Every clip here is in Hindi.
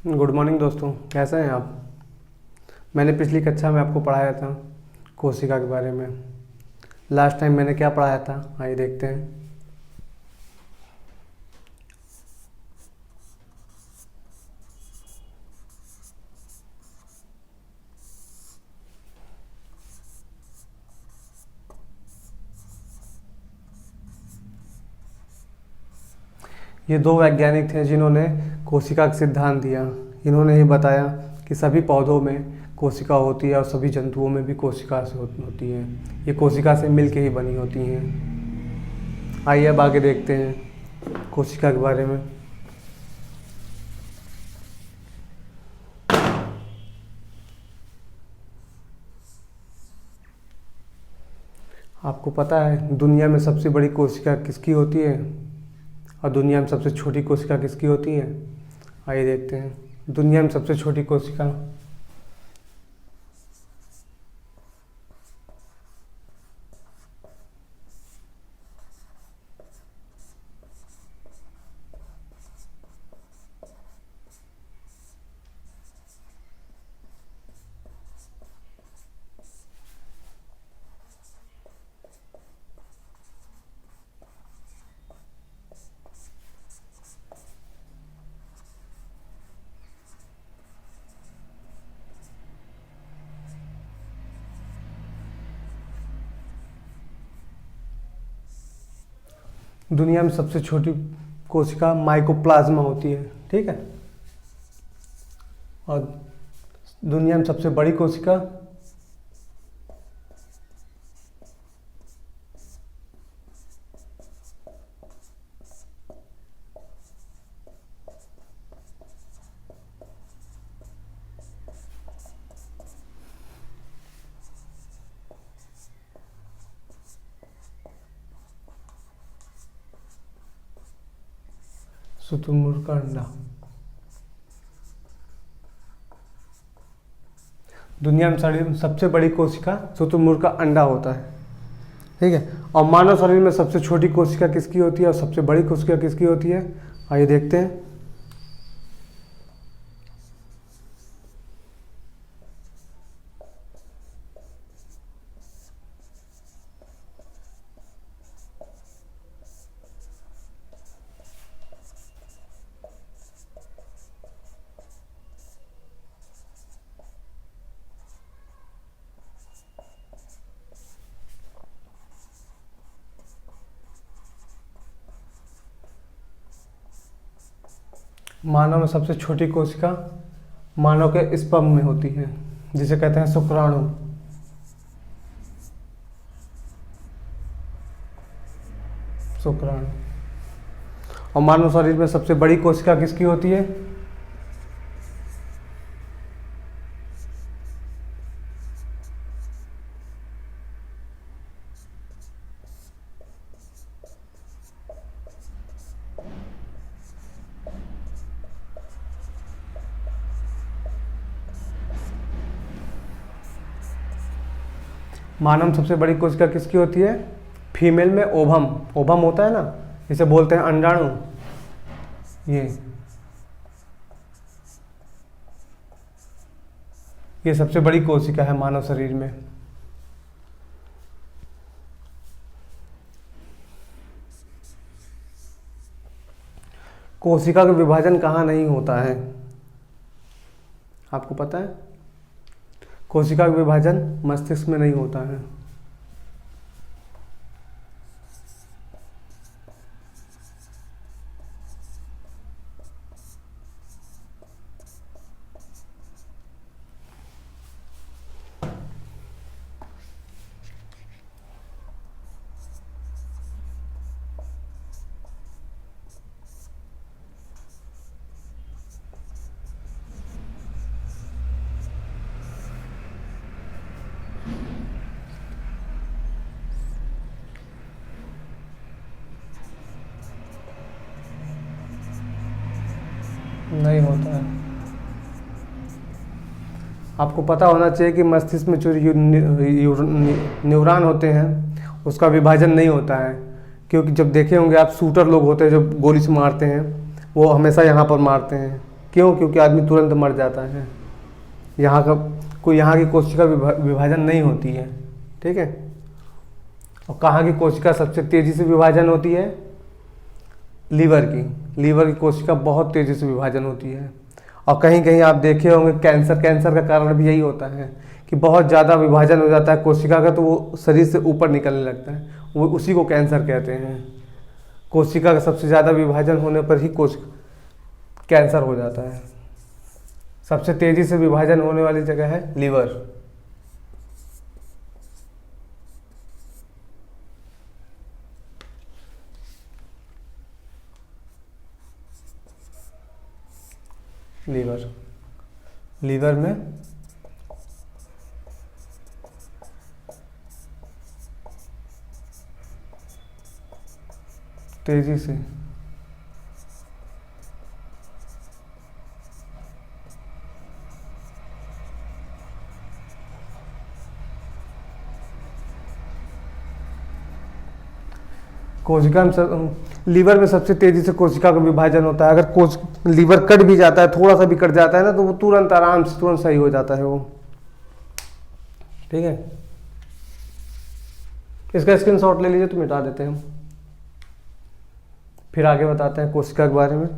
गुड मॉर्निंग दोस्तों, कैसे हैं आप। मैंने पिछली कक्षा में आपको पढ़ाया था कोशिका के बारे में। लास्ट टाइम मैंने क्या पढ़ाया था, आइए देखते हैं। ये दो वैज्ञानिक थे जिन्होंने कोशिका का सिद्धांत दिया। इन्होंने ये बताया कि सभी पौधों में कोशिका होती है और सभी जंतुओं में भी कोशिका से होती है। ये कोशिका से मिल के ही बनी होती हैं। आइए अब आगे देखते हैं कोशिका के बारे में। आपको पता है दुनिया में सबसे बड़ी कोशिका किसकी होती है और दुनिया में सबसे छोटी कोशिका किसकी होती है। आइए देखते हैं। दुनिया में सबसे छोटी कोशिका दुनिया में सबसे छोटी कोशिका माइकोप्लाज्मा होती है, ठीक है। और दुनिया में सबसे बड़ी कोशिका शुतुरमुर्ग का अंडा। दुनिया में सबसे बड़ी कोशिका शुतुरमुर्ग का अंडा होता है, ठीक है। और मानव शरीर में सबसे छोटी कोशिका किसकी होती है और सबसे बड़ी कोशिका किसकी होती है, आइए देखते हैं। मानव में सबसे छोटी कोशिका मानव के स्पर्म में होती है, जिसे कहते हैं शुक्राणु। शुक्राणु। और मानव शरीर में सबसे बड़ी कोशिका किसकी होती है, मानव में सबसे बड़ी कोशिका किसकी होती है, फीमेल में ओवम। ओवम होता है ना, इसे बोलते हैं अंडाणु। ये सबसे बड़ी कोशिका है मानव शरीर में। कोशिका का विभाजन कहाँ नहीं होता है, आपको पता है। कोशिका का विभाजन मस्तिष्क में नहीं होता है। नहीं होता है। आपको पता होना चाहिए कि मस्तिष्क में जो न्यूरॉन होते हैं उसका विभाजन नहीं होता है। क्योंकि जब देखे होंगे आप, शूटर लोग होते हैं जो गोली से मारते हैं, वो हमेशा यहाँ पर मारते हैं, क्यों? क्योंकि आदमी तुरंत मर जाता है। यहाँ का यहाँ की कोशिका विभाजन नहीं होती है, ठीक है। और कहाँ की कोशिका सबसे तेज़ी से विभाजन होती है? लीवर की कोशिका बहुत तेज़ी से विभाजन होती है। और कहीं कहीं आप देखे होंगे कैंसर का कारण भी यही होता है कि बहुत ज़्यादा विभाजन हो जाता है कोशिका का, तो वो शरीर से ऊपर निकलने लगता है, वो उसी को कैंसर कहते हैं। कोशिका का सबसे ज़्यादा विभाजन होने पर ही कैंसर हो जाता है। सबसे तेज़ी से विभाजन होने वाली जगह है लीवर। लीवर में तेजी से लीवर में सबसे तेजी से कोशिका का विभाजन होता है। अगर लीवर कट भी जाता है, थोड़ा सा भी कट जाता है ना, तो वो तुरंत आराम से तुरंत सही हो जाता है वो, ठीक है। इसका स्क्रीनशॉट ले लीजिए तो मिटा देते हैं हम, फिर आगे बताते हैं कोशिका के बारे में।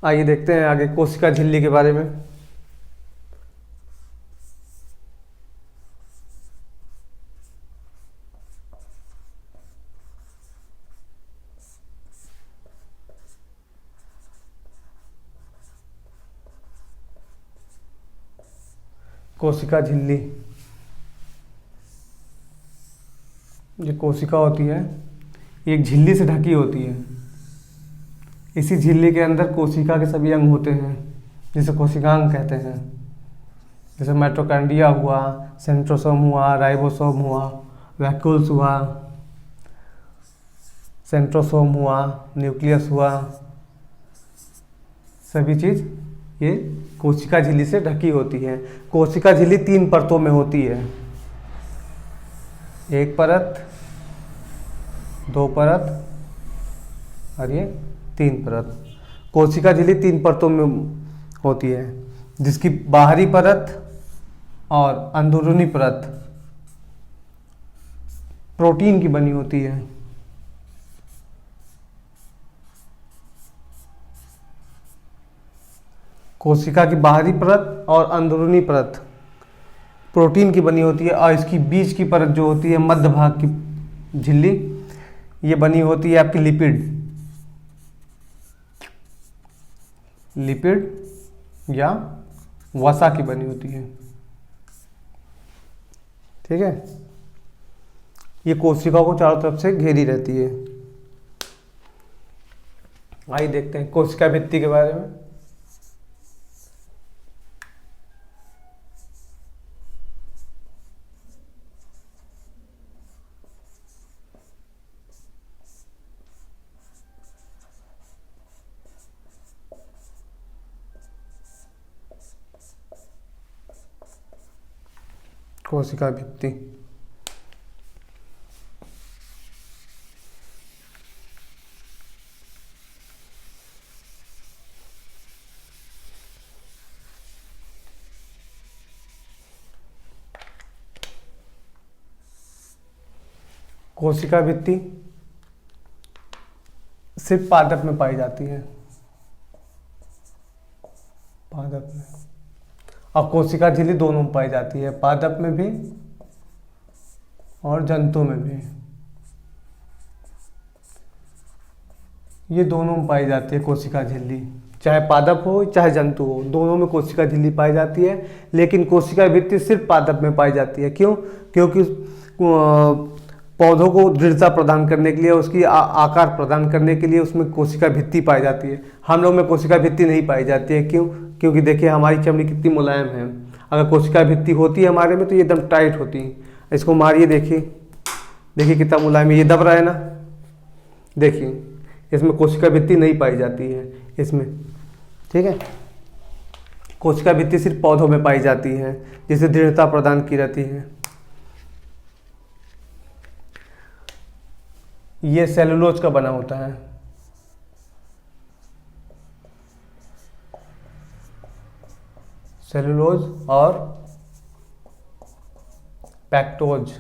आइए देखते हैं आगे कोशिका झिल्ली के बारे में। कोशिका झिल्ली, जो कोशिका होती है एक झिल्ली से ढकी होती है। इसी झिल्ली के अंदर कोशिका के सभी अंग होते हैं, जिसे कोशिकांग कहते हैं। जैसे माइटोकॉन्ड्रिया हुआ, सेंट्रोसोम हुआ, राइबोसोम हुआ, वैक्यूल्स हुआ, सेंट्रोसोम हुआ, न्यूक्लियस हुआ, सभी चीज़ ये कोशिका झिल्ली से ढकी होती है। कोशिका झिल्ली 3 परतों में होती है, 1 परत, 2 परत और ये 3 परत। कोशिका झिल्ली 3 परतों में होती है, जिसकी बाहरी परत और अंदरूनी परत प्रोटीन की बनी होती है। कोशिका की बाहरी परत और अंदरूनी परत प्रोटीन की बनी होती है, और इसकी बीच की परत जो होती है मध्य भाग की झिल्ली, ये बनी होती है आपकी लिपिड या वसा की बनी होती है, ठीक है। ये कोशिका को चारों तरफ से घेरी रहती है। आइए देखते हैं कोशिका भित्ति के बारे में। कोशिका भित्ति, कोशिका भित्ति सिर्फ पादप में पाई जाती है, पादप में। और कोशिका झिल्ली दोनों में पाई जाती है, पादप में भी और जंतु में भी। ये दोनों में पाई जाती है कोशिका झिल्ली, चाहे पादप हो चाहे जंतु हो, दोनों में कोशिका झिल्ली पाई जाती है। लेकिन कोशिका भित्ति सिर्फ पादप में पाई जाती है। क्यों? क्योंकि पौधों को दृढ़ता प्रदान करने के लिए, उसकी आकार प्रदान करने के लिए उसमें कोशिका भित्ति पाई जाती है। हम लोग में कोशिका भित्ति नहीं पाई जाती है। क्यों? क्योंकि देखिए हमारी चमड़ी कितनी मुलायम है। अगर कोशिका भित्ति होती है हमारे में तो ये एकदम टाइट होती है। इसको मारिए, देखिए देखिए कितना मुलायम है, ये दब रहा है ना। देखिए इसमें कोशिका भित्ति नहीं पाई जाती है इसमें। ठीक है, कोशिका भित्ति सिर्फ पौधों में पाई जाती है, जिसे दृढ़ता प्रदान की जाती है। ये सेलुलोज का बना होता है। सेलुलोज और पैक्टोज।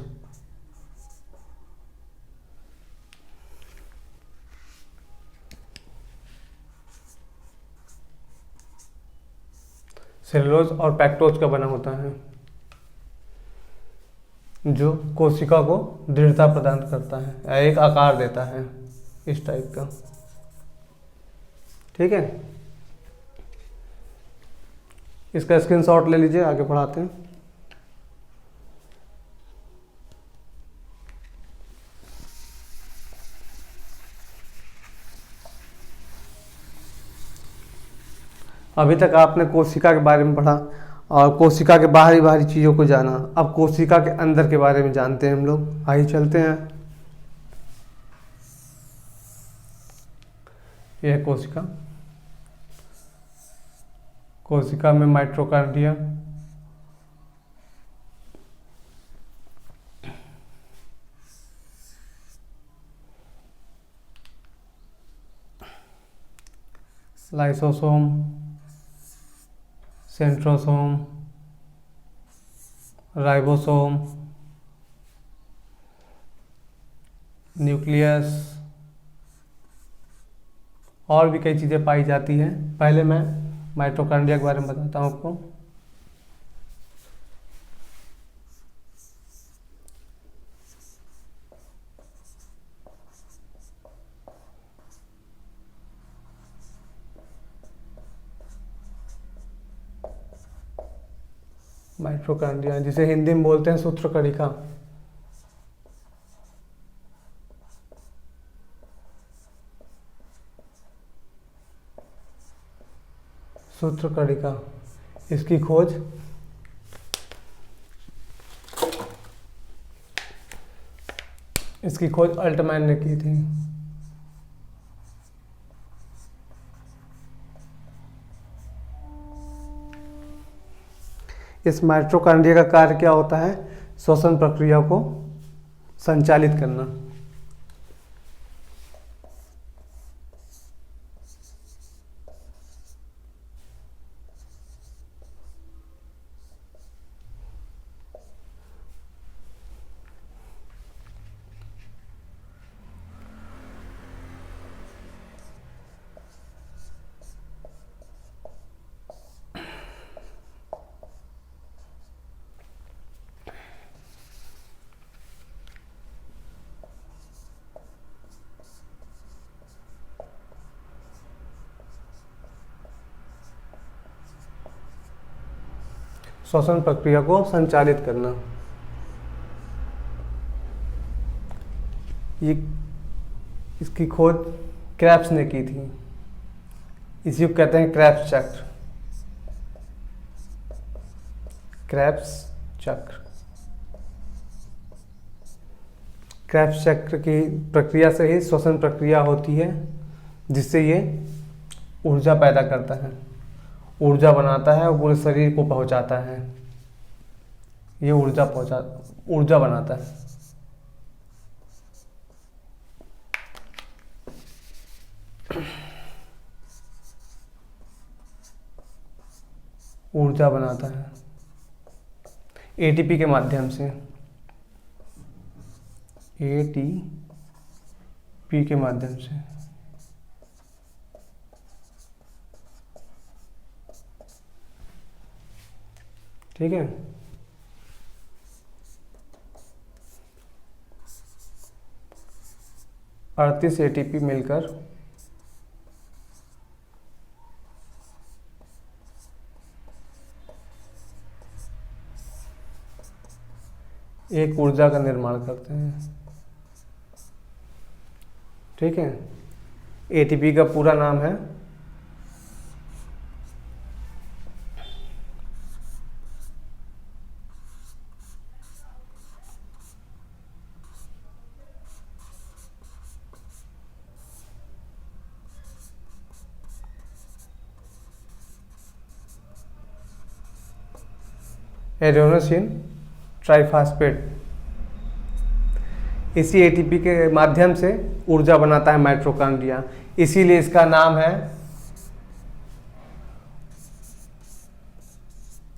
सेलुलोज और पैक्टोज का बना होता है, जो कोशिका को दृढ़ता प्रदान करता है या एक आकार देता है इस टाइप का। ठीक है, इसका स्क्रीनशॉट ले लीजिए, आगे बढ़ाते हैं। अभी तक आपने कोशिका के बारे में पढ़ा और कोशिका के बाहरी बाहरी चीज़ों को जाना। अब कोशिका के अंदर के बारे में जानते हैं हम लोग। आइए चलते हैं। यह है कोशिका। कोशिका में mitochondria, lysosome, centrosome, ribosome, nucleus और भी कई चीज़ें पाई जाती हैं। पहले मैं माइटोकॉन्ड्रिया के बारे में बताता हूँ आपको। माइटोकॉन्ड्रिया जिसे हिंदी में बोलते हैं सूत्रकणिका। सूत्रकणिका, इसकी खोज अल्टमैन ने की थी। इस माइटोकॉन्ड्रिया का कार्य क्या होता है? श्वसन प्रक्रिया को संचालित करना। श्वसन प्रक्रिया को संचालित करना। ये इसकी खोज क्रेब्स ने की थी। इसी को कहते हैं क्रेब्स चक्र। क्रेब्स चक्र। क्रेब्स चक्र की प्रक्रिया से ही श्वसन प्रक्रिया होती है, जिससे ये ऊर्जा पैदा करता है, ऊर्जा बनाता है और पूरे शरीर को पहुंचाता है। ये ऊर्जा बनाता है। ऊर्जा बनाता है एटीपी के माध्यम से। एटीपी के माध्यम से। ठीक है, अड़तीस एटीपी मिलकर एक ऊर्जा का निर्माण करते हैं। ठीक है, एटीपी का पूरा नाम है एडेनोसिन ट्राइफॉस्फेट। इसी एटीपी के माध्यम से ऊर्जा बनाता है माइटोकॉन्ड्रिया, इसीलिए इसका नाम है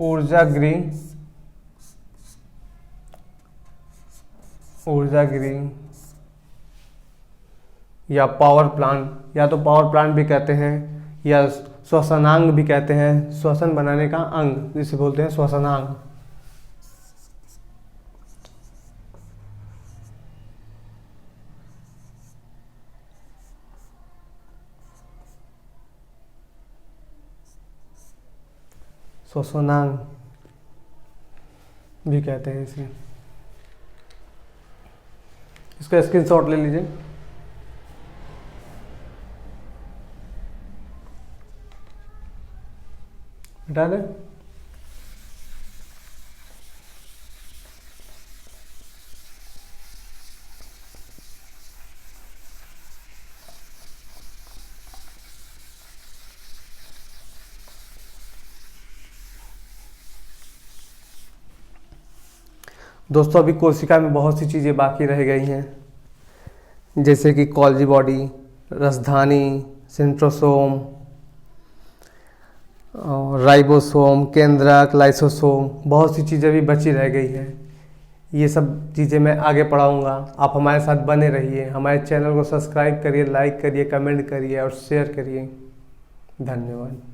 ऊर्जागृह या पावर प्लांट, या तो पावर प्लांट भी कहते हैं या श्वसनांग भी कहते हैं। श्वसन बनाने का अंग जिसे बोलते हैं श्वसनांग। श्वसनांग भी कहते हैं इसे। इसका स्क्रीनशॉट ले लीजिए। हटा दें। दोस्तों अभी कोशिका में बहुत सी चीज़ें बाकी रह गई हैं, जैसे कि गोल्गी बॉडी, राजधानी, सेंट्रोसोम, राइबोसोम, केंद्रक, लाइसोसोम, बहुत सी चीज़ें भी बची रह गई हैं। ये सब चीज़ें मैं आगे पढ़ाऊँगा। आप हमारे साथ बने रहिए। हमारे चैनल को सब्सक्राइब करिए, लाइक करिए, कमेंट करिए और शेयर करिए। धन्यवाद।